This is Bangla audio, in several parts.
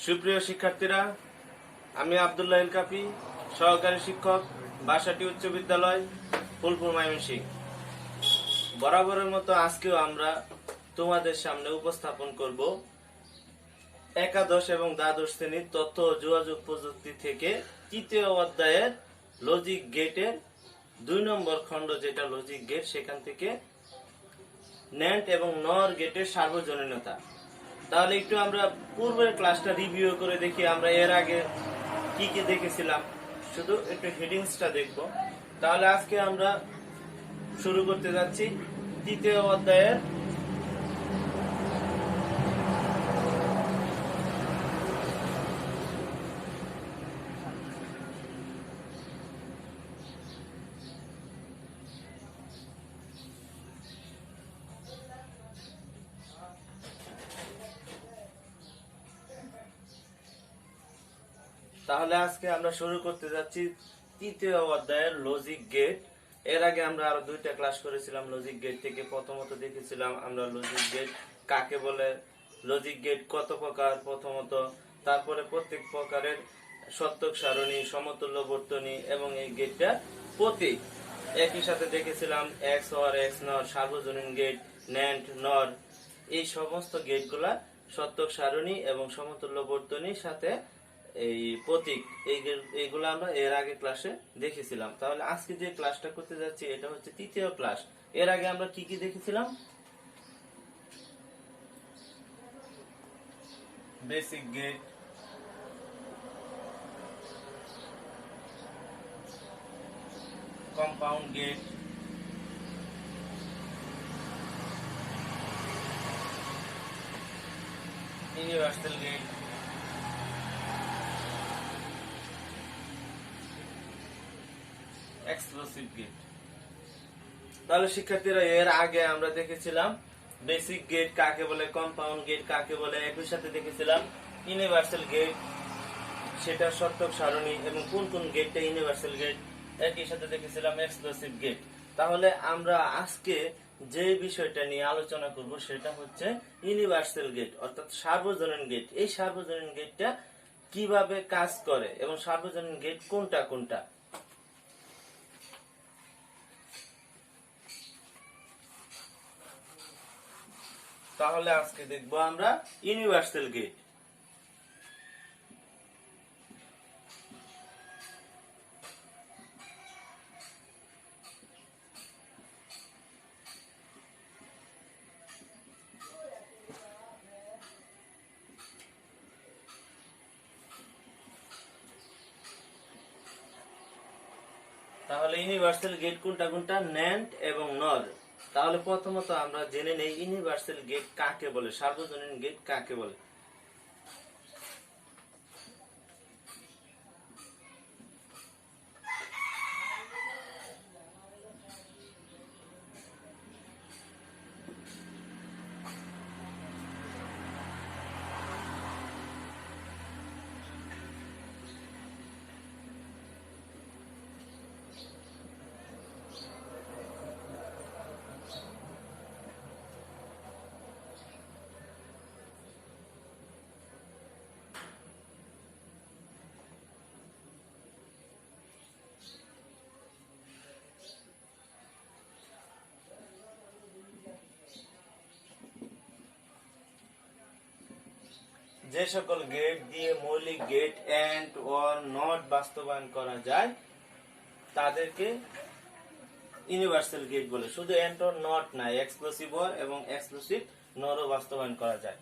সুপ্রিয় শিক্ষার্থীরা, আমি আব্দুল্লাহ ইল কাপি, সহকারী শিক্ষক, বাসাটি উচ্চ বিদ্যালয়, ফুলপুর ময়মনসিংহ। বরাবরের মতো আজকেও আমরা তোমাদের সামনে উপস্থাপন করব একাদশ এবং দ্বাদশ শ্রেণীর তথ্য ও যোগাযোগ প্রযুক্তি থেকে তৃতীয় অধ্যায়ের লজিক গেটের 2 নম্বর খণ্ড, যেটা লজিক গেট, সেখান থেকে ন্যান্ড এবং নর গেটের সার্বজনীনতা। তাহলে একটু আমরা পূর্বের ক্লাসটা রিভিউ করে দেখি, আমরা এর আগে কি কি দেখেছিলাম, শুধু একটু হেডিংসটা দেখব। তাহলে আজকে আমরা শুরু করতে যাচ্ছি তৃতীয় অধ্যায়ের তাহলে আজকে আমরা শুরু করতে যাচ্ছি তৃতীয় অধ্যায়ের লজিক গেট। এর আগে আমরা আরো 2টা ক্লাস করেছিলাম লজিক গেট থেকে। প্রথমত দেখেছিলাম আমরা লজিক গেট কাকে বলে, লজিক গেট কত প্রকার প্রথমত, তারপরে প্রত্যেক প্রকারের সত্যক সারণী, সমতুল্য বর্তনী এবং এই গেটটা প্রতীক। একই সাথে দেখেছিলাম এক্স অর এক্স নর, সার্বজনীন গেট, ন্যান্ড, নর, এই সমস্ত গেটগুলা সত্যক সারণী এবং সমতুল্য বর্তনীর সাথে এই প্রতীক, এইগুলো আমরা এর আগে ক্লাসে দেখেছিলাম। তাহলে আজকে যে ক্লাসটা করতে যাচ্ছি এটা হচ্ছে তৃতীয় ক্লাস। এর আগে আমরা কি কি দেখেছিলাম? Basic gate, compound gate, universal gate, exclusive gate. তাহলে শিক্ষার্থীরা, এর আগে আমরা দেখেছিলাম বেসিক গেট কাকে বলে, কম্পাউন্ড গেট কাকে বলে, একই সাথে দেখেছিলাম ইউনিভার্সাল গেট, সেটা সত্যক সারণী এবং কোন কোন গেটটা ইউনিভার্সাল গেট, একই সাথে দেখেছিলাম এক্সক্লুসিভ গেট। তাহলে আমরা আজকে যে বিষয়টা নিয়ে আলোচনা করব সেটা হচ্ছে ইউনিভার্সাল গেট, অর্থাৎ সার্বজনীন গেট। এই সার্বজনীন গেটটা কিভাবে কাজ করে এবং সার্বজনীন গেট কোনটা কোনটা। তাহলে আজকে দেখব আমরা ইউনিভার্সাল গেট। তাহলে ইউনিভার্সাল গেট কোনটা কোনটা? ন্যান্ড এবং নর। তাহলে প্রথমত আমরা জেনে নেই ইউনিভার্সাল গেট কাকে বলে, সার্বজনীন গেট কাকে বলে। যে সকল গেট দিয়ে মৌলিক গেট এন্ড অর নট বাস্তবায়ন করা যায় তাদেরকে ইউনিভার্সাল গেট বলে। শুধু এন্ড অর নট না, এক্সক্লুসিভ অর এবং এক্সক্লুসিভ নরও বাস্তবায়ন করা যায়।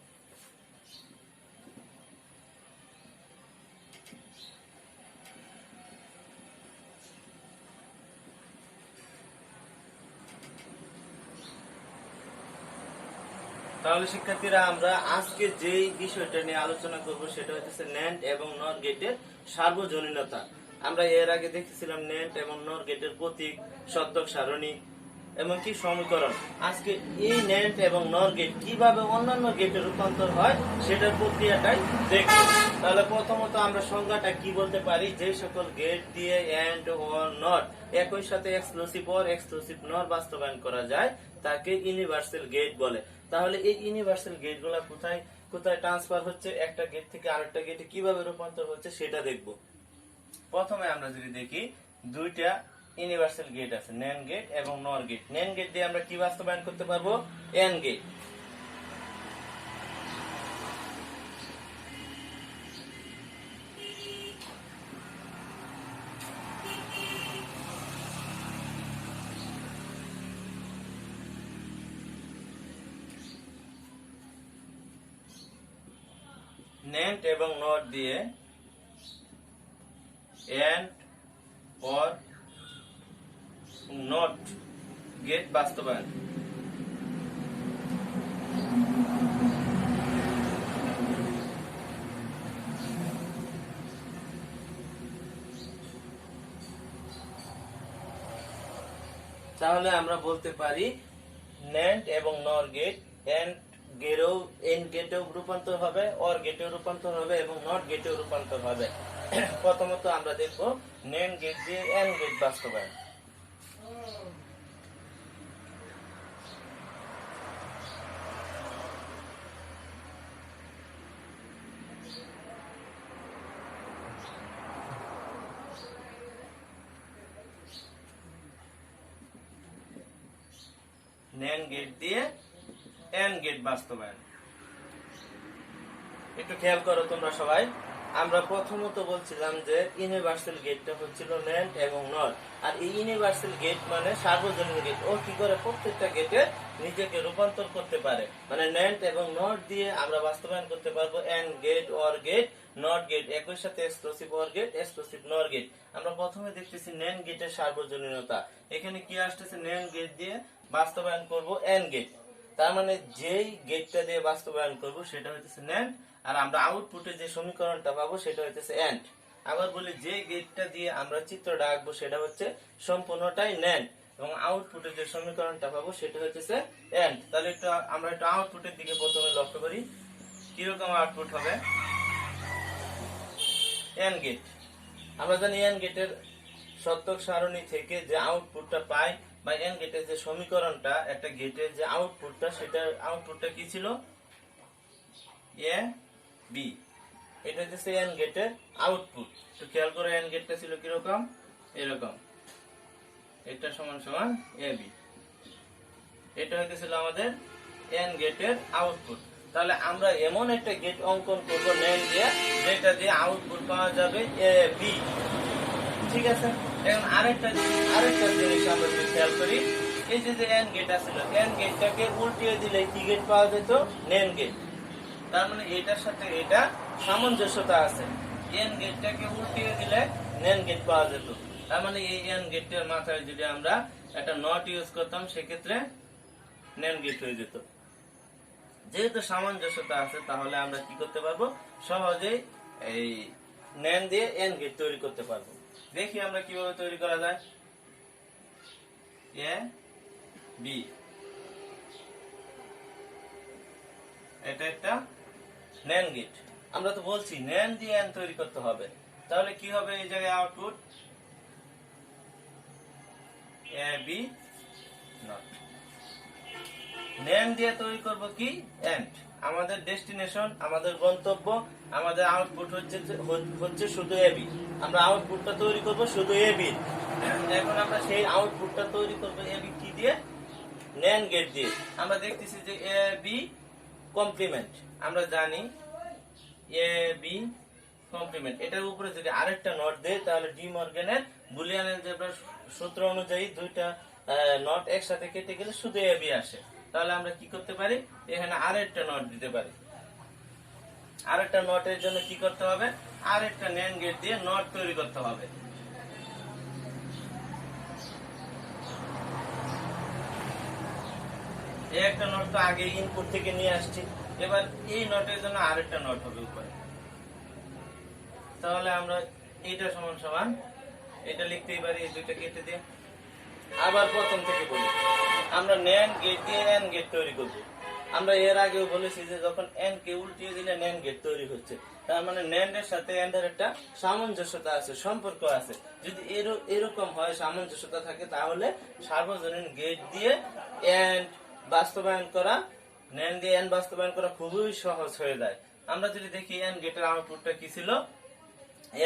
তাহলে শিক্ষার্থীরা, আমরা আজকে যেই বিষয়টা নিয়ে আলোচনা করব সেটা হচ্ছে ন্যান্ড এবং নর গেটের সার্বজনীনতা। আমরা এর আগে দেখেছিলাম ন্যান্ড এবং নর গেটের প্রতীক, সত্যক সারণী এবং কি সমীকরণ। আজকে এই ন্যান্ড এবং নর গেট কিভাবে অন্যান্য গেটে রূপান্তর হয় সেটার প্রক্রিয়াটাই দেখব। তাহলে প্রথমত আমরা সংজ্ঞাটা কি বলতে পারি? যে সকল গেট দিয়ে এন্ড অর নট একই সাথে এক্সক্লুসিভ অর এক্সক্লুসিভ নর বাস্তবায়ন করা যায় তাকে ইউনিভার্সাল গেট বলে। তাহলে এই ইউনিভার্সাল গেট গুলা কোথায় কোথায় ট্রান্সফার হচ্ছে, একটা গেট থেকে আরেকটা গেটে কিভাবে রূপান্তর হচ্ছে সেটা দেখব। প্রথমে আমরা যদি দেখি দুইটা ইউনিভার্সাল গেট আছে, NAND গেট এবং NOR গেট। NAND গেট দিয়ে আমরা কি বাস্তবায়ন করতে পারবো? AND gate. NAND এবং NOR দিয়ে AND OR NOT গেট বাস্তবায়ন। তাহলে আমরা বলতে পারি NAND এবং NOR গেট AND গেটেও রূপান্তর হবে, OR গেটেও রূপান্তর হবে এবং NOT গেটেও রূপান্তর হবে। প্রথমত আমরা দেখব NAND গেট দিয়ে AND গেট বাস্তবায়ন। NAND গেট দিয়ে AND গেট বাস্তবায়ন। একটু খেয়াল করো তোমরা সবাই, আমরা প্রথমত বলছিলাম যে ইউনিভার্সাল গেটটা হচ্ছিল NAND এবং NOR, আর এই ইউনিভার্সাল গেট মানে সার্বজনীন গেট। ও কি করে প্রত্যেকটা গেটে নিজেকে রূপান্তর করতে পারে, মানে NAND এবং NOR দিয়ে আমরা বাস্তবায়ন করতে পারবো AND gate, OR gate, NOT gate, একই সাথে exclusive OR gate, exclusive NOR gate. আমরা প্রথমে দেখতেছি NAND গেটের সার্বজনীনতা। এখানে কি আসতেছে? NAND গেট দিয়ে বাস্তবায়ন করব AND গেট, তার মানে যেই গেটটা দিয়ে বাস্তবায়ন করব সেটা হচ্ছে NAND, আর আমরা আউটপুটে যে সমীকরণটা পাবো সেটা হচ্ছে AND। আবার বলি যে গেটটা দিয়ে আমরা চিত্রটা আঁকবো সেটা হচ্ছে সম্পূর্ণটাই NAND, এবং আউটপুটে যে সমীকরণটা পাবো সেটা হচ্ছে AND। তাহলে একটু আমরা একটু আউটপুটের দিকে প্রথমে লক্ষ্য করি, কিরকম আউটপুট হবে। AND গেট, আমরা জানি AND গেটের সত্যক সারণী থেকে যে আউটপুটটা পাই, বা AND গেটের যে সমীকরণটা, একটা গেটের যে আউটপুটটা, সেটা আউটপুটটা কি ছিল? A B. এটা হচ্ছে AND গেটের আউটপুট। তো খেয়াল করে AND গেটটা ছিল কিরকম? এরকম, এটা সমান সমান এ বি। এটা হইতেছিল আমাদের AND গেটের আউটপুট। তাহলে আমরা এমন একটা গেট অঙ্কন করবো NAND দিয়ে, যেটা দিয়ে আউটপুট পাওয়া যাবে এ বি। ঠিক আছে, এখন আরেকটা জিনিস আমরা যদি খেয়াল করি, এই যে AND গেট আছিল, AND গেটটাকে উল্টিয়ে দিলে কি গেট পাওয়া যেত? NAND gate. তার মানে এটার সাথে এটা সামঞ্জস্যতা আছে, AND গেটটাকে উল্টিয়ে দিলে NAND গেট পাওয়া যেত। তার মানে এই AND গেটের মাথায় যদি আমরা একটা নট ইউজ করতাম সেক্ষেত্রে NAND গেট হয়ে যেত। যেহেতু সামঞ্জস্যতা আছে, তাহলে আমরা কি করতে পারবো? সহজেই এই NAND দিয়ে AND গেট তৈরি করতে পারবো। দেখি আমরা কিভাবে তৈরি করা যায়। এ বি, এটা একটা NAND গেট। আমরা তো বলছি NAND দিয়ে AND তৈরি করতে হবে, তাহলে কি হবে এই জায়গায় output? A B not. NAND দিয়ে তৈরি করব কি? AND। আমাদের ডেস্টিনেশন, আমাদের গন্তব্য, আমাদের আউটপুট হচ্ছে শুধু এবি। আমরা আউটপুটটা তৈরি করব শুধু এবি। এখন আমরা সেই আউটপুটটা তৈরি করব এবি কি দিয়ে? NAND গেট দিয়ে। আমরা দেখতেছি যে এবি কমপ্লিমেন্ট, আমরা জানি এবি কমপ্লিমেন্ট। এটার উপরে যদি আরেকটা নট দেই, তাহলে ডি মর্গানের বুলিয়ান অ্যালজেব্রার সূত্র অনুযায়ী দুইটা নট একসাথে কেটে গেলে শুধু এবি আসে। তাহলে আমরা কি করতে পারি? এখানে আরেকটা নট দিতে পারি। আরেকটা নটের জন্য কি করতে হবে? আরেকটা NAND গেট দিয়ে নট তৈরি করতে হবে। এই একটা নট তো আগে ইনপুট থেকে নিয়ে আসছি, এবার এই নটের জন্য আরেকটা নট হবে উপরে। তাহলে আমরা এটা সমান সমান এটা লিখতেই পারি, এই দুইটা কেটে দিয়ে। আবার প্রথম থেকে বলি, আমরা NAND গেট দিয়ে AND গেট তৈরি করব। আমরা এর আগেও বলেছি যে যখন AND কে উল্টিয়ে দিলে NAND গেট তৈরি হচ্ছে, তার মানে NAND এর সাথে AND এর একটা সামঞ্জস্যতা আছে, সম্পর্ক আছে। যদি এরকম হয়, সামঞ্জস্যতা থাকে, তাহলে সার্বজনীন গেট দিয়ে AND বাস্তবায়ন করা নেন দিয়ে এন বাস্তবায়ন করা খুবই সহজ হয়ে যায়। আমরা যদি দেখি এন গেটের আউটপুটটা কি ছিল,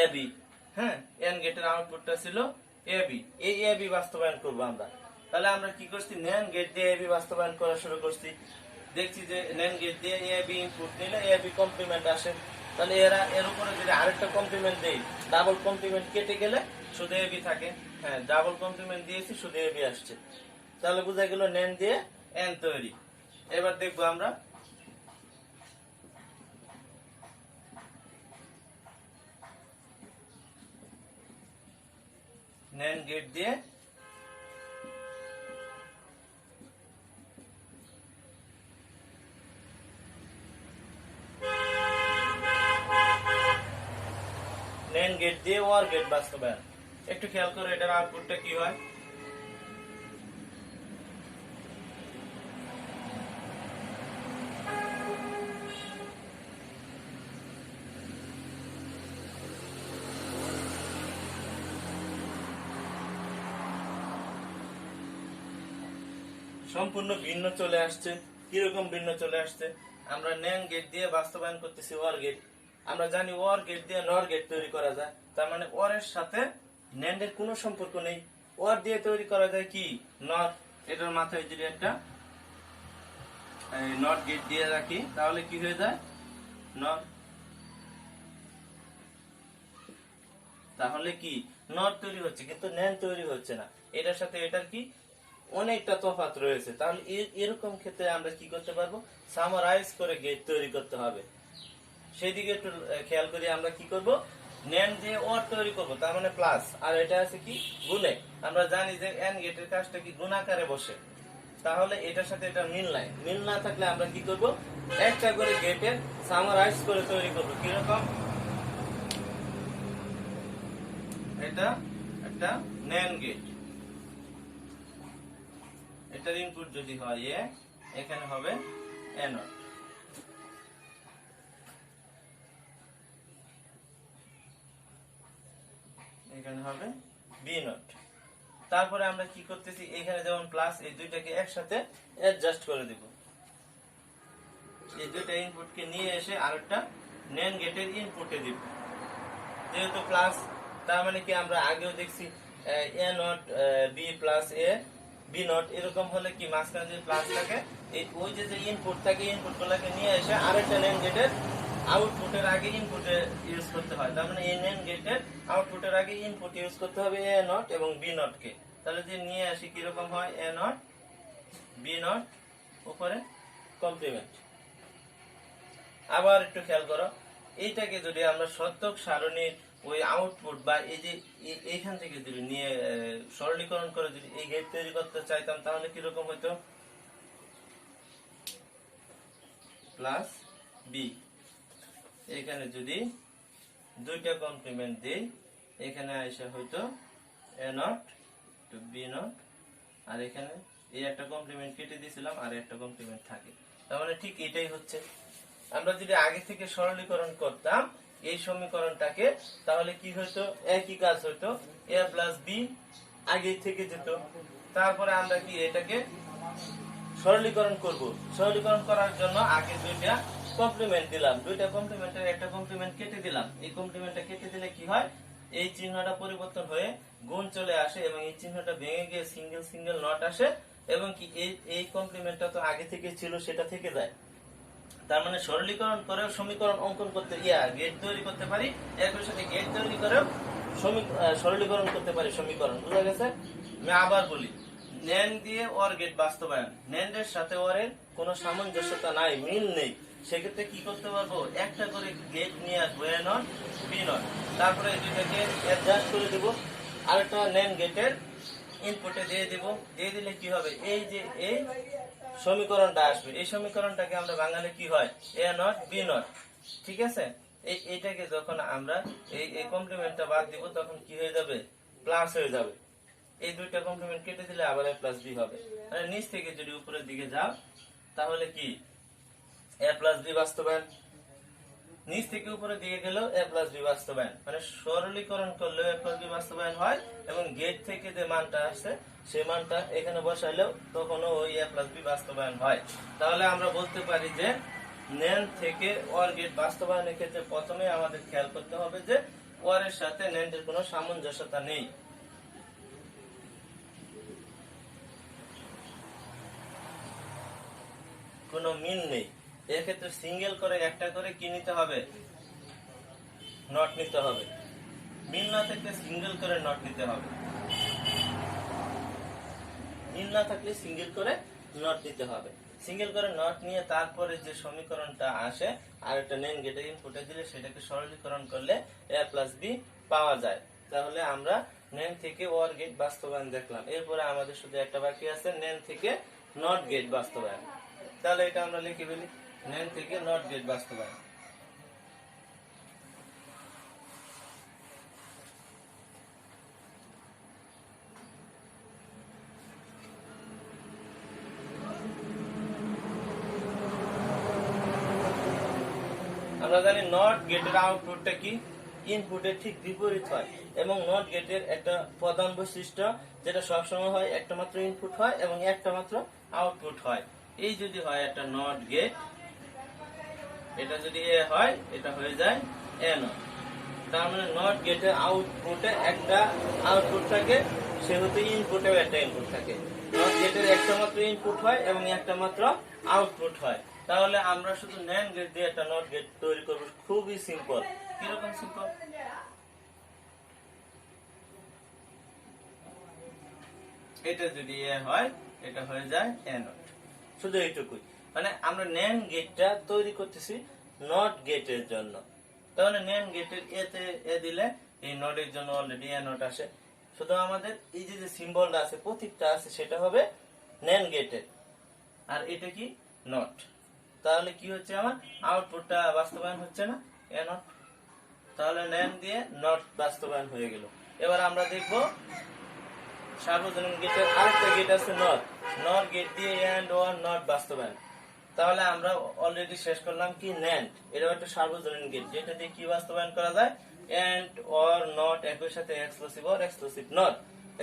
এ বি। হ্যাঁ, এন গেটের আউটপুটটা ছিল এ বি। এই এ বি বাস্তবায়ন করবো আমরা। তাহলে আমরা কি করছি, নেন গেট দিয়ে এ বি বাস্তবায়ন করা শুরু করছি। দেখছি যে নেন গেট দিয়ে এ বি ইনপুট নিলে এ বি কমপ্লিমেন্ট আসে। তাহলে এর উপরে যদি আরেকটা কমপ্লিমেন্ট দেই, ডাবল কমপ্লিমেন্ট কেটে গেলে শুধু এ বি থাকে। হ্যাঁ, ডাবল কমপ্লিমেন্ট দিয়েছি, শুধু এ বি আসছে। তাহলে বোঝা গেল নেন দিয়ে এন তৈরি। এবার দেখবো আমরা নেন গেট দিয়ে নেন গেট দিয়ে ওয়ার গেট বাস্তবায়ন। একটু খেয়াল করে এটার আউটপুটটা কি হয়। সম্পূর্ণ ভিন্ন চলে আসছে। কিরকম ভিন্ন চলে আসছে, আমরা নেন গেট দিয়ে বাস্তবায়ন করতেছি ওয়ার গেট। আমরা জানি ওয়ার গেট দিয়ে নর গেট তৈরি করা যায়, তার মানে ওয়ার এর সাথে ন্যান্ডের কোনো সম্পর্ক নেই। ওয়ার দিয়ে তৈরি করা যায় কি, নর। এটার মাথায় যদি একটা নট গেট দিয়ে রাখি, তাহলে কি হয়ে যায়, নর। তাহলে কি নট তৈরি হচ্ছে, কিন্তু ন্যান তৈরি হচ্ছে না। এটার সাথে এটার কি অনেকটা তফাৎ রয়েছে। তাহলে এরকম ক্ষেত্রে আমরা কি করতে পারবো, সামারাইজ করে গেট তৈরি করতে হবে। সেই দিকে একটু খেয়াল করি। আমরা কি করব, ন্যান দিয়ে ওর তৈরি করব, তার মানে প্লাস, আর এটা আছে কি গুণে। আমরা জানি যে এন গেটের কাজটা কি গুণাকারে বসে। তাহলে এটার সাথে এটা মিল নাই। মিল না থাকলে আমরা কি করব, একটা করে গেটের সামারাইজ করে তৈরি করব। কিরকম, এটা একটা ন্যান গেট, এটার ইনপুট যদি হয় এ, এখানে হবে এ নট। এখানে হবে বি নট। তারপরে আমরা কি করতেছি, এখানে যেমন প্লাস, এই দুইটাকে একসাথে অ্যাডজাস্ট করে দিব। এই দুইটা ইনপুটকে নিয়ে এসে আরেকটা ন্যান গেটের ইনপুটে দিব। যেহেতু প্লাস, তার মানে কি আমরা আগেও দেখছি A not B plus A B not, এরকম হলে কি মাঝখানে যদি প্লাস থাকে, ওই যে ইনপুট থাকে, ইনপুট গুলাকে নিয়ে এসে আরেকটা ন্যান গেটের আউটপুটের আগে ইনপুটে ইউজ করতে হয়। তার মানে এই ন্যান গেটের আউটপুটের আগে ইনপুট ইউজ করতে হবে এ নট এবং বি নট কে। তাহলে যে নিয়ে আসি কিরকম হয়, এ নট বি নট উপরে কমপ্লিমেন্ট। আবার একটু খেয়াল করো, এইটাকে যদি আমরা শতক সারণীর ওই আউটপুট বা এই যে এইখান থেকে যদি নিয়ে সরলীকরণ করে যদি এই গেট তৈরি করতে চাইতাম, তাহলে কিরকম হইতো, প্লাস বি। এখানে যদি দুইটা কমপ্লিমেন্ট দিই, এখানে আসা হইতো এ নট টু বি নট, আর এখানে এই একটা কমপ্লিমেন্ট কেটে দিয়েছিলাম, আর একটা কমপ্লিমেন্ট থাকে। তার মানে ঠিক এটাই হচ্ছে। আমরা যদি আগে থেকে সরলীকরণ করতাম এই সমীকরণটাকে, তাহলে কি হইতো, একই কাজ হইতো, এ প্লাস বি আগে থেকে যেত। তারপরে আমরা কি এটাকে সরলীকরণ করব। সরলীকরণ করার জন্য আগে দুইটা কমপ্লিমেন্ট দিলাম, দুইটা কমপ্লিমেন্টের একটা কমপ্লিমেন্ট কেটে দিলাম। এই কমপ্লিমেন্টটা কেটে দিলে কি হয়, এই চিহ্নটা পরিবর্তন হয়ে গুণ চলে আসে এবং এই চিহ্নটা ভেঙে গিয়ে সিঙ্গেল সিঙ্গেল নট আসে, এবং কি এই কমপ্লিমেন্টটা তো আগে থেকে ছিল, সেটা থেকে যায়। তার মানে সরলীকরণ করেও সমীকরণ অঙ্কন করতে গেট তৈরি করতে পারি, একই সাথে গেট তৈরি করেও সরলীকরণ করতে পারি সমীকরণ। বুঝা গেছে? আমি আবার বলি, ন্যান দিয়ে ওর গেট বাস্তবায়ন, ন্যান্ডের সাথে ওরের কোনো সামঞ্জস্যতা নাই, মিল নেই। সেক্ষেত্রে কি করতে পারবো, একটা করে গেট নিয়ে আসবো, এ নট বি নট, তারপরে এই দুইটাকে অ্যাডজাস্ট করে দেবো, আরেকটা ন্যান গেটের ইনপুটে দিয়ে দিব। দিয়ে দিলে কি হবে, এই যে এই সমীকরণটা আসবে, এই সমীকরণটাকে আমরা বাঙালি কি হয়, এ নট বি নট। ঠিক আছে, এইটাকে যখন আমরা এই কমপ্লিমেন্টটা বাদ দিব, তখন কি হয়ে যাবে, প্লাস হয়ে যাবে। এই দুইটা কমপ্লিমেন্ট কেটে দিলে আবার এ প্লাস বি হবে। মানে নিচ থেকে যদি উপরের দিকে যাও, তাহলে কি এ প্লাস বি বাস্তবায়ন। নিচ থেকে উপরে দিকে গেলেও a প্লাস বি বাস্তবায়ন, মানে সরলীকরণ করলেও a প্লাস বি বাস্তবায়ন হয়, এবং গেট থেকে যে মানটা আসছে সেই মানটা এখানে বসাইলেও তখনও ওই a প্লাস বি বাস্তবায়ন হয়। তাহলে আমরা বলতে পারি যে নেন থেকে অর গেট বাস্তবায়নের ক্ষেত্রে প্রথমে আমাদের খেয়াল করতে হবে যে অর এর সাথে নেন্ড এর কোনো সামঞ্জস্যতা নেই। কোনো মিল নেই। এক্ষেত্রে সিঙ্গেল করে একটা করে কি নিতে হবে? নট নিতে হবে। মিল না থাকলে সিঙ্গেল করে নট নিতে হবে। মিল না থাকলে সিঙ্গেল করে নট নিতে হবে। সিঙ্গেল করে নট নিয়ে তারপরে যে সমীকরণটা আসে আর একটা নেন গেটে ইনপুটে দিলে সেটাকে সরলীকরণ করলে a প্লাস বি পাওয়া যায়। তাহলে আমরা নেন থেকে অর গেট বাস্তবায়ন দেখলাম। এরপরে আমাদের শুধু একটা বাকি আছে নেন থেকে নট গেট বাস্তবায়ন। তাহলে এটা আমরা লিখে ফেলি, নেন থেকে নট গেট বাস্তবায়ন। আমরা জানি নট গেটের আউটপুটটা কি? ইনপুটের ঠিক বিপরীত হয়, এবং নট গেটের একটা প্রধান বৈশিষ্ট্য যেটা সবসময় হয়, একটা মাত্র ইনপুট হয় এবং একটা মাত্র আউটপুট হয়। এই যদি হয় একটা নট গেট, এটা যদি এ হয় এটা হয়ে যায় এ নট। তার মানে নট গেটের আউটপুটে একটা আউটপুট থাকে, সেহেতু ইনপুটেও একটা ইনপুট থাকে। নট গেটের একটা মাত্র ইনপুট হয় এবং একটা মাত্র আউটপুট হয়। তাহলে আমরা শুধু ন্যান্ড গেট দিয়ে একটা নট গেট তৈরি করব, খুবই সিম্পল। কিরকম সিম্পল? এটা যদি এ হয় এটা হয়ে যায় এ নট, শুধু এইটুকুই। মানে আমরা ন্যান্ড গেটটা তৈরি করতেছি নট গেটের জন্য। তাহলে ন্যান্ড গেটের এতে এ দিলে এই নটের জন্য অলরেডি এ নট আসে। শুধু আমাদের এই যে সিম্বলটা আছে প্রতীকটা আছে সেটা হবে ন্যান্ড গেটের, আর এটা কি? নট। তাহলে কি হচ্ছে, আমার আউটপুটটা বাস্তবায়ন হচ্ছে না, এ নট। তাহলে ন্যান্ড দিয়ে নট বাস্তবায়ন হয়ে গেল। এবার আমরা দেখব সার্বজনীন গেটের আরেকটা গেট আছে নট। নট গেট দিয়ে এন্ড অর নট বাস্তবায়ন। তাহলে আমরা অলরেডি শেষ করলাম কি? ন্যান্ড। এটাও একটা সার্বজনীন গেট, যেটা দিয়ে কি বাস্তবায়ন করা যায়? এন্ড অর নট একই সাথে exclusive or exclusive not.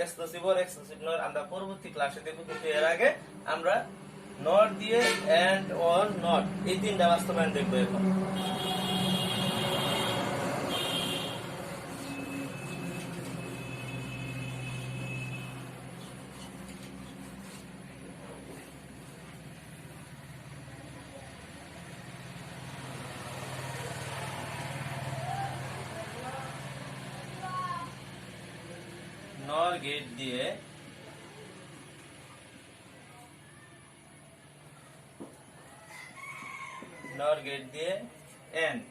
Exclusive or exclusive not আমরা পরবর্তী ক্লাসে দেখব, কিন্তু এর আগে আমরা নট দিয়ে এন্ড অর নট এই তিনটা বাস্তবায়ন দেখবো এখন। নর গেট দিয়ে এন্ড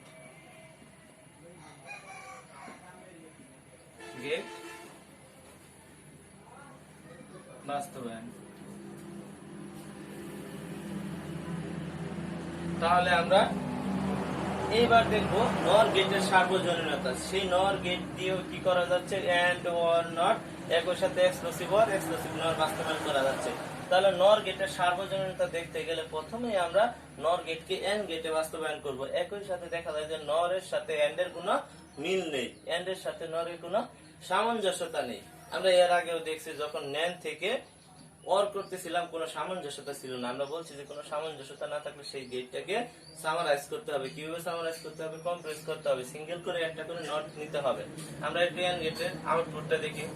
গেট বাস্তবায়ন। তাহলে আমরা এইবার দেখবো নর গেটের সার্বজনীনতা। সেই নর গেট দিয়েও কি করা যাচ্ছে? এন্ড অর নট একই সাথে এক্সক্লুসিভ অর এক্সক্লুসিভ নট বাস্তবায়ন করা যাচ্ছে। তাহলে নর গেটের সার্বজনীনতা দেখতে গেলে প্রথমেই আমরা নর গেটকে এন্ড গেটে বাস্তবায়ন করব। একই সাথে দেখা যায় যে নর এর সাথে এন্ড এর কোনো মিল নেই, এন্ড এর সাথে নর এর কোনো সামঞ্জস্যতা নেই। আমরা এর আগেও দেখছি যখন নেন থেকে অর করতেছিলাম কোনো সামঞ্জস্যতা ছিল না। আমরা বলছি যে কোনো সামঞ্জস্যতা না থাকলে সেই গেটটাকে সামারাইজ করতে হবে। কিভাবে সামারাইজ করতে হবে? কম্প্রেস করতে হবে, সিঙ্গেল করে একটা করে নট নিতে হবে। আমরা একটু এন্ড গেটের আউটপুটটা দেখি।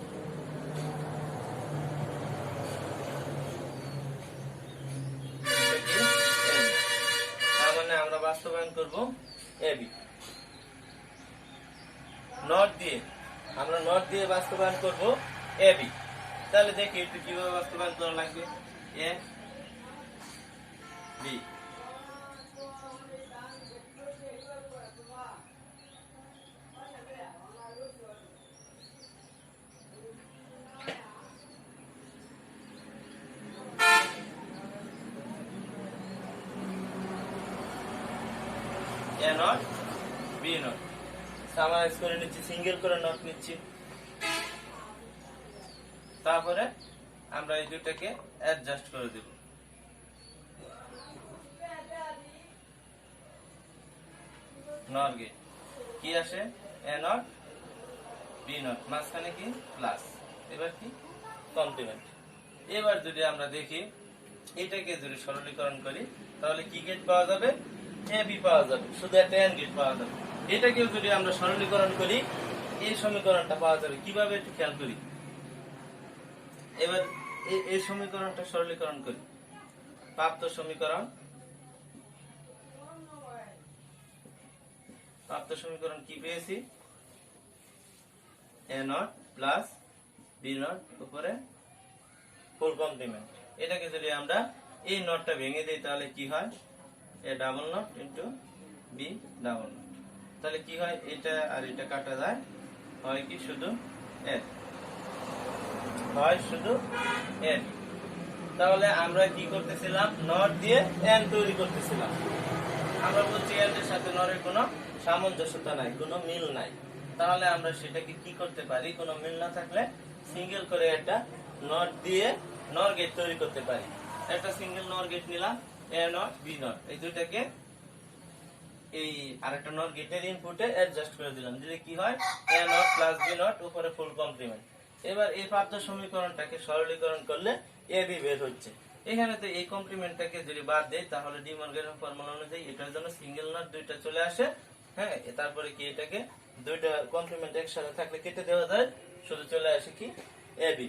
তার মানে আমরা বাস্তবায়ন করব এবি নট দিয়ে। আমরা নট দিয়ে বাস্তবায়ন করব এবি। তাহলে দেখি একটু কিভাবে বাস্তবায়ন করা লাগবে। A B A not B not summarize করে নিচ্ছি, সিঙ্গেল করে নট নিচ্ছি। তারপরে আমরা এই দুটাকে অ্যাডজাস্ট করে দেব। নর গেট কি আসে এ নট বি নট, মাঝখানে কি প্লাস, এবার কি কমপ্লিমেন্ট। এবার যদি আমরা দেখি এটাকে যদি সরলীকরণ করি তাহলে কি গেট পাওয়া যাবে, এ বি পাওয়া যাবে, শুধু একটা এন গেট পাওয়া যাবে। এটাকেও যদি আমরা সরলীকরণ করি এই সমীকরণটা পাওয়া যাবে। কিভাবে একটু খেয়াল করি। এবার এই সমীকরণটা সরলীকরণ করি। প্রাপ্ত সমীকরণ কি পেয়েছি, এ নট প্লাস বি নট উপরে ফুল কমপ্লিমেন্ট। এটাকে যদি আমরা এই নটটা ভেঙে দিই তাহলে কি হয়, A double not into B double not. তাহলে কি হয়, এটা আর এটা কাটা যায়, হয় কি শুধু এন, হয় শুধু এন। তাহলে আমরা কি করতেছিলাম, নট দিয়ে এন তৈরি করতেছিলাম। আমরা বলছি এন এর সাথে নরের কোনো সামঞ্জস্যতা নাই, কোনো মিল নাই। তাহলে আমরা সেটাকে কি করতে পারি, কোনো মিল না থাকলে সিঙ্গেল করে একটা নট দিয়ে নর গেট তৈরি করতে পারি। একটা সিঙ্গেল নর গেট নিলাম, এ নট বি নট, এই দুইটাকে এই আরেকটা নর গেটের ইনপুটে অ্যাডজাস্ট করে দিলাম, দিলে কি হয়, এ নট প্লাস বি নট উপরে ফুল কমপ্লিমেন্ট। এবার এই প্রাপ্ত সমীকরণটাকে সরলীকরণ করলে এ বি বের হচ্ছে। এখানে তো এই কমপ্লিমেন্টটাকে যদি বাদ দেই তাহলে ডি মর্গানের ফর্মুলা অনুযায়ী এটার জন্য সিঙ্গেল নট দুইটা চলে আসে। হ্যাঁ, তারপরে কি এটাকে দুইটা কমপ্লিমেন্ট একসাথে থাকলে কেটে দেওয়া যায়, শুধু চলে আসে কি এ বি।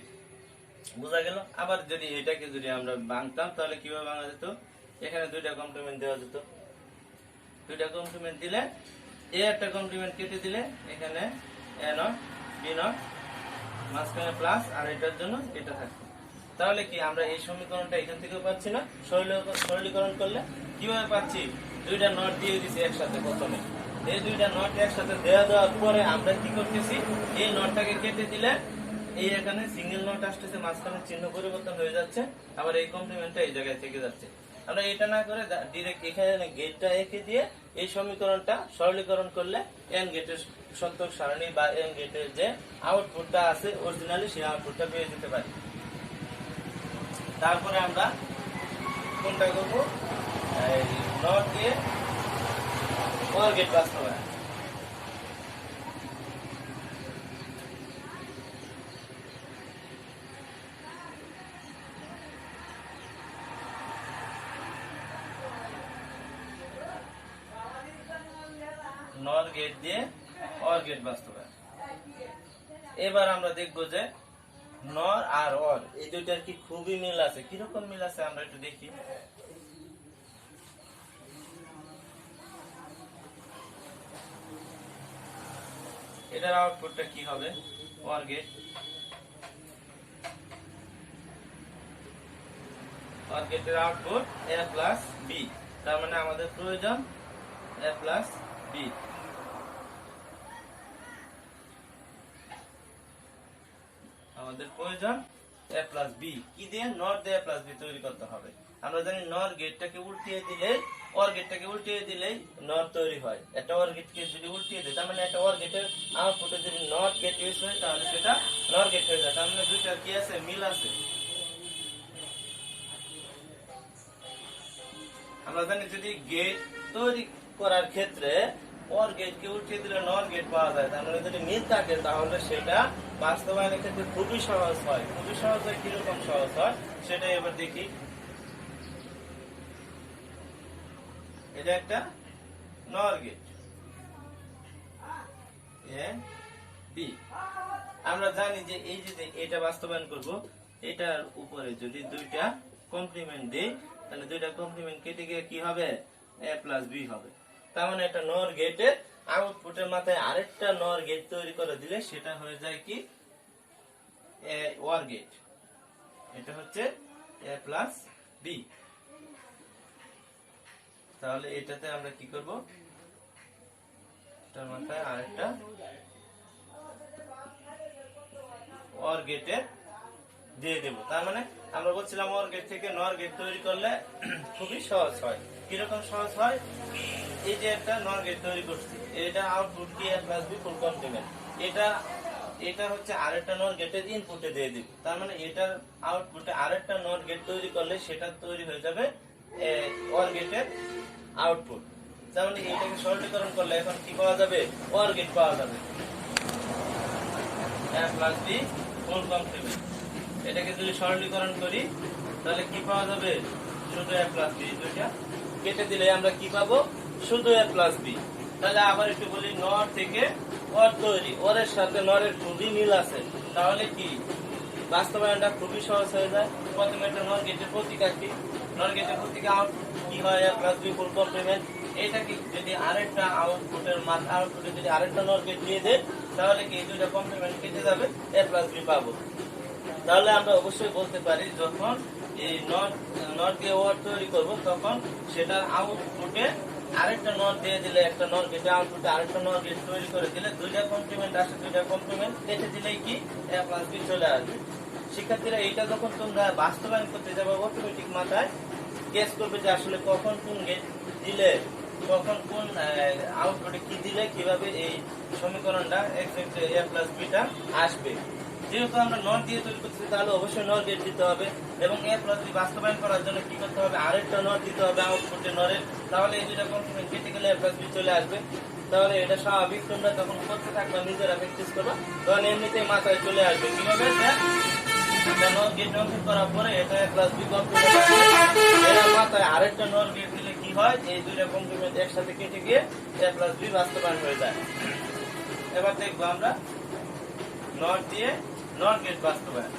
বোঝা গেল। আবার যদি এটাকে যদি আমরা ভাঙতাম তাহলে কিভাবে ভাঙা যেত, এখানে দুইটা কমপ্লিমেন্ট দেওয়া যেত। দুইটা কমপ্লিমেন্ট দিলে এ একটা কমপ্লিমেন্ট কেটে দিলে এখানে এ নট বি নট, মাঝখানে প্লাস, আর এটার জন্য এটা থাকবে। তাহলে কি আমরা এই সমীকরণটা এখান থেকে পাচ্ছি না, সরলীকরণ করলে কিভাবে পাচ্ছি, দুইটা নট দিয়ে দিছি একসাথে। প্রথমে এই দুইটা নট একসাথে দেওয়ার পরে আমরা কি করতেছি, এই নটটাকে কেটে দিলে এই এখানে সিঙ্গেল নট আসতেছে, মাঝখানে চিহ্ন পরিবর্তন হয়ে যাচ্ছে, আবার এই কমপ্লিমেন্টটা এই জায়গায় থেকে যাচ্ছে। আমরা এটা না করে ডিরেক্ট এখানে গেটটা এঁকে দিয়ে এই সমীকরণটা সরলীকরণ করলে এন গেটের সত্যক সারণী বা এন গেটের যে আউটপুটটা আছে অরিজিনালি সেই আউটপুটটা পেয়ে যেতে পারি। তারপরে আমরা কোনটা করবো, নট দিয়ে অর গেট বাস্তবায়ন। নর গেট দিয়ে অর গেট বাস্তবায়ন। এবার আমরা দেখব যে নর আর অর এই দুইটার কি খুবই মিল আছে। কিরকম মিল আছে আমরা একটু দেখি। এটার আউটপুটটা কি হবে, অর গেট, অর গেটের আউটপুট এ প্লাস বি। তার মানে আমাদের প্রয়োজন এ প্লাস বি। আমাদের প্রয়োজন এ প্লাস বি। কি দিয়ে, নট দিয়ে প্লাস বি তৈরি করতে হবে। আমরা জানি নর গেটটাকে উল্টিয়ে দিলে অর গেটটাকে উল্টিয়ে দিলেই নট তৈরি হয়। একটা অর গেটকে যদি উল্টিয়ে দেয় তার মানে একটা অর গেটের আউটপুটে যদি নট গেট ইউজ হয় তাহলে সেটা নর গেট হয়ে যায়। তার মানে দুইটার কি আছে, মিল আছে। আমরা জানি যদি গেট তৈরি করার ক্ষেত্রে অর গেটকে উল্টিয়ে দিলে নর গেট পাওয়া যায়, তার মানে যদি মিল থাকে তাহলে সেটা বাস্তবায়নের ক্ষেত্রে খুবই সহজ হয়। খুবই সহজ হয়, কিরকম সহজ হয় সেটাই এবার দেখি। এটা একটা নর গেট এ বি। আমরা জানি যে এই যে এটা বাস্তবায়ন করব, এটার উপরে যদি দুইটা কমপ্লিমেন্ট দেই তাহলে দুইটা কমপ্লিমেন্ট কেটে গিয়ে কি হবে, এ প্লাস বি হবে। তার মানে একটা নর গেটের আউটপুটের মাথায় আরেকটা নর গেট তৈরি করে দিলে সেটা হয়ে যায় কি এ ওয়ার গেট। এটা হচ্ছে এ প্লাস বি। তাহলে এটাতে আমরা কি করব, এটার মাথায় আরেকটা ওয়ার গেটে দিয়ে দেব। তার মানে আমরা বলছিলাম ওর গেট থেকে নর গেট তৈরি করলে খুবই সহজ হয়। কিরকম সহজ হয়, এই যে একটা নর গেট তৈরি করছি, এটা আউটপুট কি এ প্লাস বি ফুল কমপ্লিমেন্ট। এটা হচ্ছে আরেকটা নর গেটের ইনপুটে দিয়ে দিব। তার মানে এটার আউটপুটে আরেকটা নর গেট তৈরি করলে সেটা তৈরি হয়ে যাবে ওর গেটের আউটপুট। যেমন এটাকে সরলীকরণ করলে এখন কি পাওয়া যাবে, ওর গেট পাওয়া যাবে a plus B full complement. এটাকে যদি সরলীকরণ করি তাহলে কি পাওয়া যাবে, শুধু a প্লাস বি। দুইটা কেটে দিলে আমরা কি পাবো, শুধু a প্লাস বি। তাহলে আবার একটু বলি, নর থেকে ওর তৈরি, ওরের সাথে নরের খুবই মিল আছে, তাহলে কি বাস্তবায়নটা খুবই সহজ হয়ে যায়। প্রথমে একটা নর গেটের প্রতীক আঁকি, নর গেটের প্রতীকে আউটপুট কি হয়, a plus B full complement. এইটাকে যদি আরেকটা আউটপুটের আউটপুটে যদি আরেকটা নর গেট দিয়ে দেয় তাহলে কি এই দুইটা কমপ্লিমেন্ট কেটে যাবে, a প্লাস বি পাবো। তাহলে আমরা অবশ্যই বলতে পারি যখন এই নট দিয়ে ওয়ার্ড তৈরি করব তখন সেটার আউটপুটে আরেকটা নট দিয়ে দিলে, একটা নট গেটে আউটপুটে আরেকটা নট গেট তৈরি করে দিলে দুইটা কমপ্লিমেন্ট আসে, দুইটা কমপ্লিমেন্ট কেটে দিলেই কি a প্লাস বি চলে আসবে। শিক্ষার্থীরা এইটা যখন তোমরা বাস্তবায়ন করতে যাবে অটোমেটিক মাথায় গেস করবে যে আসলে কখন কোন গেট দিলে, কখন কোন আউটপুটে কি দিলে কিভাবে এই সমীকরণটা এক্সাক্ট a প্লাস বিটা আসবে। যেহেতু আমরা নট দিয়ে তৈরি করছি তাহলে অবশ্যই নট গেট দিতে হবে, এবং a প্লাস বি বাস্তবায়ন করার জন্য কি করতে হবে, আরেকটা নট দিতে হবে আউটপুটে নরের, তাহলে এই দুইটা কমপ্লিমেন্ট কেটে গেলে a প্লাস বি চলে আসবে। তাহলে এটা স্বাভাবিক, তোমরা তখন করতে থাকবা, নিজেরা প্র্যাকটিস করবা, তখন এমনিতেই মাথায় চলে আসবে কিভাবে নট গেট কমপ্লিট করার পরে এটা a প্লাস বি কমপ্লিমেন্ট আসবে। এর মাথায় আরেকটা নট গেট দিলে কি হয়, এই দুইটা কমপ্লিমেন্ট একসাথে কেটে গিয়ে a প্লাস বি বাস্তবায়ন হয়ে যায়। এবার দেখবো আমরা নট দিয়ে নট গেট বাস্তবায়ন।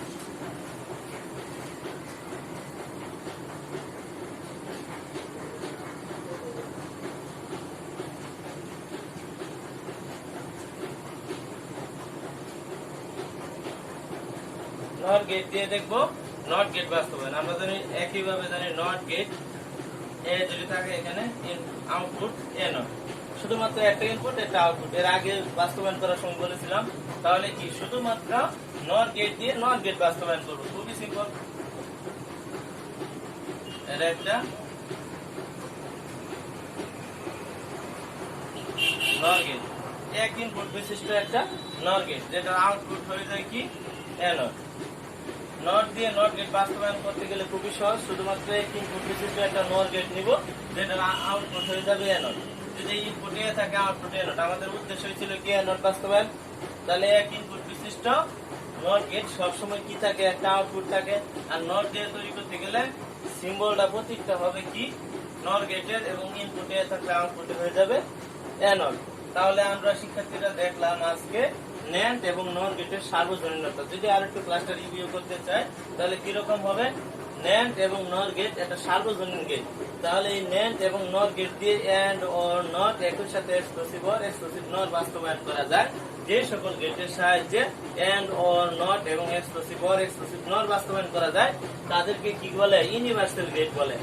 নট গেট দিয়ে দেখবো নট গেট বাস্তবায়ন। আমরা জানি একইভাবে জানি নট গেট এ যদি থাকে এখানে আউটপুট এ নট, শুধুমাত্র একটা ইনপুট একটা আউটপুট। এর আগে বাস্তবায়ন করার সময় বলেছিলাম, তাহলে কি শুধুমাত্র নট গেট দিয়ে নট গেট বাস্তবায়ন করবো, খুবই সিম্পল। এটা একটা নট গেট, এক ইনপুট বিশিষ্ট একটা নট গেট, যেটা আউটপুট হয়ে যায় কি এ নট। নট দিয়ে নট গেট বাস্তবায়ন করতে গেলে খুবই সহজ, শুধুমাত্র এক ইনপুট বিশিষ্ট একটা নট গেট নিব, যেটা আউটপুট হয়ে যাবে এ নট। যদি ইনপুট এ থাকে আউটপুট এ নট, আমাদের উদ্দেশ্য ছিল কি এ নট বাস্তবায়ন। তাহলে এক ইনপুট বিশিষ্ট নট গেট সবসময় কি থাকে, একটা আউটপুট থাকে। আর নট দিয়ে তৈরি করতে গেলে সিম্বলটা প্রতীকটা হবে কি নট গেটের, এবং ইনপুটে থাকলে আউটপুটে হয়ে যাবে এ নট। তাহলে আমরা শিক্ষার্থীরা দেখলাম আজকে ন্যান্ড এবং নট গেটের সার্বজনীনতা। যদি আর একটু ক্লাসটা রিভিউ করতে চাই তাহলে কিরকম হবে, ন্যান্ড এবং নট গেট একটা সার্বজনীন গেট। তাহলে এই ন্যান্ড এবং নট গেট দিয়ে এন্ড অর নট একই সাথে এক্সক্লুসিভ অর এক্সক্লুসিভ নট বাস্তবায়ন করা যায়। যে সকল গেটের সাহায্যে এন্ড অর নট এবং এক্সক্লুসিভ অর এক্সক্লুসিভ নট বাস্তবায়ন করা যায় তাদেরকে কি বলে, ইউনিভার্সাল গেট বলে।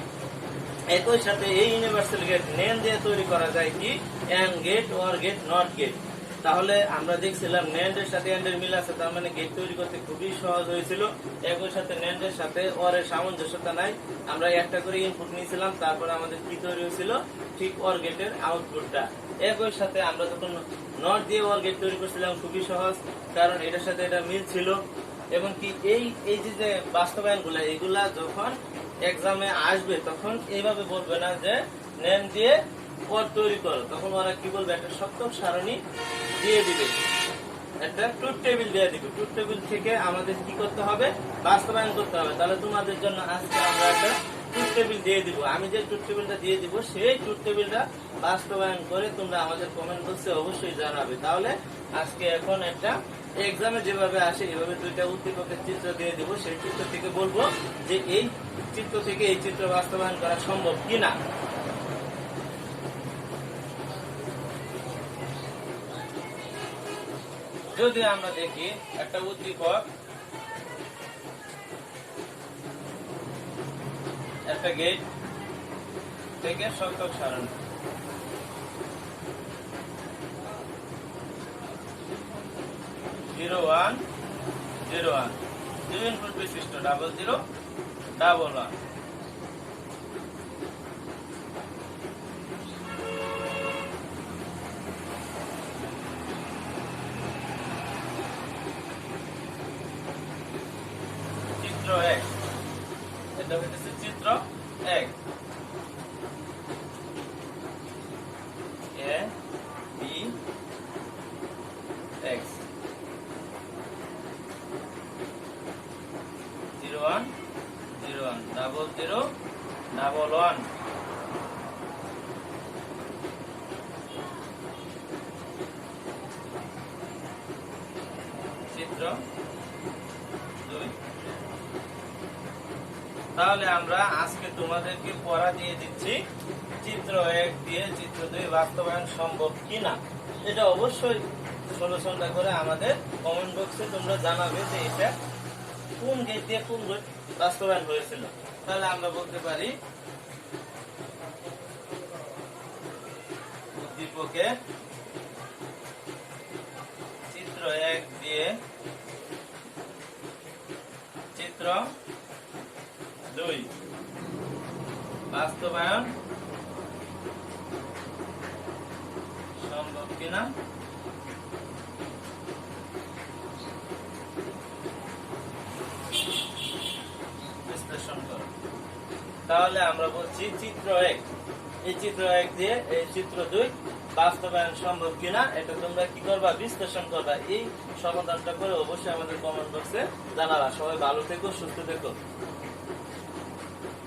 একই সাথে এই ইউনিভার্সাল গেট নেন দিয়ে তৈরি করা যায় কি and gate or gate not gate. তাহলে আমরা দেখছিলাম ন্যান্ড এর সাথে এন্ড এর মিল আছে, তার মানে গেট তৈরি করতে খুবই সহজ হয়েছিল। একই সাথে ন্যান্ড এর সাথে অর এর সামঞ্জস্যতা নাই, আমরা একটা করে ইনপুট নিয়েছিলাম, তারপরে আমাদের কি তৈরি হয়েছিল, ঠিক অর গেটের আউটপুটটা। একই সাথে আমরা যখন নট দিয়ে অর গেট তৈরি করছিলাম খুবই সহজ, কারণ এটার সাথে এটা মিল ছিল। এবং কি এই যে বাস্তবায়নগুলা এগুলা যখন এক্সামে আসবে তখন এইভাবে বলবে না যে নেম দিয়ে পদ তৈরি করো, তখন ওরা কি বলবে, একটা সত্যক সারণী দিয়ে দিবে, একটা ট্রুথ টেবিল দিয়ে দিবে। ট্রুথ টেবিল থেকে আমাদের কি করতে হবে, বাস্তবায়ন করতে হবে। তাহলে তোমাদের জন্য আজকে আমরা একটা ট্রুথ টেবিল দিয়ে দিব। আমি যে ট্রুথ টেবিলটা দিয়ে দিব সেই ট্রুথ টেবিলটা বাস্তবায়ন করে তোমরা আমাদের কমেন্ট বক্সে অবশ্যই জানাবে। তাহলে আজকে এখন একটা এক্সামে যেভাবে আসে এভাবে দুইটা উদ্দীপকের চিত্র দিয়ে দিব, সেই চিত্র থেকে বলবো যে এই চিত্র থেকে এই চিত্র বাস্তবায়ন করা সম্ভব কিনা। যদি আমরা দেখি একটা উদ্দীপক, একটা গেট থেকে সত্যক সারণী, জিরো ওয়ান জিরো ওয়ান, দুই ইনপুট বিশিষ্ট, 00 11। চিত্র 1, এটা হচ্ছে চিত্র 1। চিত্র 2। তাহলে আমরা আজকে তোমাদেরকে পড়া দিয়ে দিচ্ছি চিত্র 1 দিয়ে চিত্র 2 বাস্তবায়ন সম্ভব কিনা। এটা অবশ্যই সলিউশনটা করে আমাদের কমেন্ট বক্সে তোমরা জানাবে যে এটা কোন গেট দিয়ে কোন গেট বাস্তবায়ন হয়েছিল। তাহলে আমরা বলতে পারি উদ্দীপকে চিত্র 1 দিয়ে চিত্র 2 বাস্তবায়ন সম্ভব কিনা বিশ্লেষণ করো। তাহলে আমরা বলছি চিত্র 1, এই চিত্র 1 দিয়ে এই চিত্র 2 বাস্তবায়ন সম্ভব কিনা এটা তোমরা কি করবা, বিশ্লেষণ করবা। এই সমাধানটা করে অবশ্যই আমাদের কমেন্ট বক্সে জানাবা। সবাই ভালো থেকো, সুস্থ থেকো।